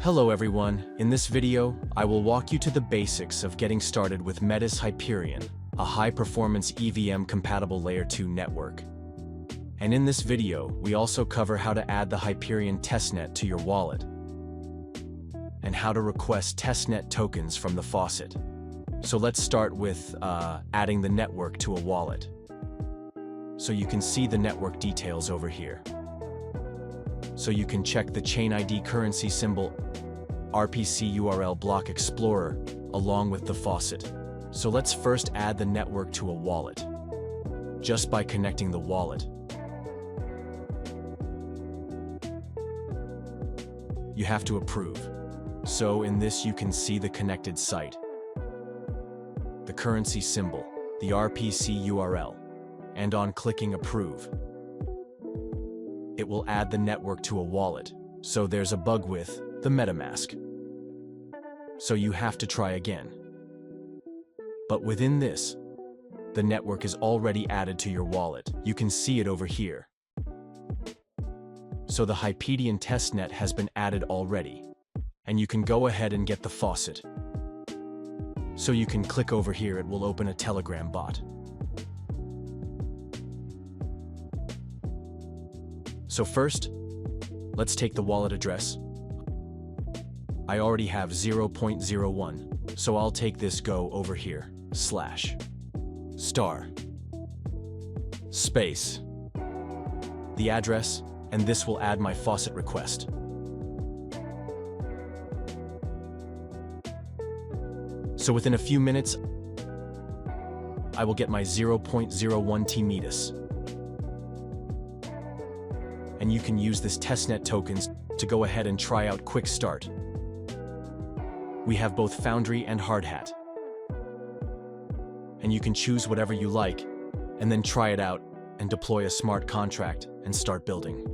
Hello everyone, in this video, I will walk you to the basics of getting started with Metis Hyperion, a high-performance EVM-compatible Layer 2 network. And in this video, we also cover how to add the Hyperion Testnet to your wallet, and how to request testnet tokens from the faucet. So let's start with adding the network to a wallet. So you can see the network details over here. So you can check the chain ID currency symbol RPC URL block explorer along with the faucet. So let's first add the network to a wallet, just by connecting the wallet. You have to approve. So in this you can see the connected site, the currency symbol, the RPC URL, and on clicking approve, it will add the network to a wallet. So there's a bug with the MetaMask. So you have to try again. But within this, the network is already added to your wallet. You can see it over here. So the Hyperion Testnet has been added already, and you can go ahead and get the faucet. So you can click over here, it will open a Telegram bot. So first, let's take the wallet address. I already have 0.01, so I'll take this go over here, /* space, the address, and this will add my faucet request. So within a few minutes, I will get my 0.01T Metis. And you can use this testnet tokens to go ahead and try out Quick Start. We have both Foundry and Hard Hat. And you can choose whatever you like, and then try it out and deploy a smart contract and start building.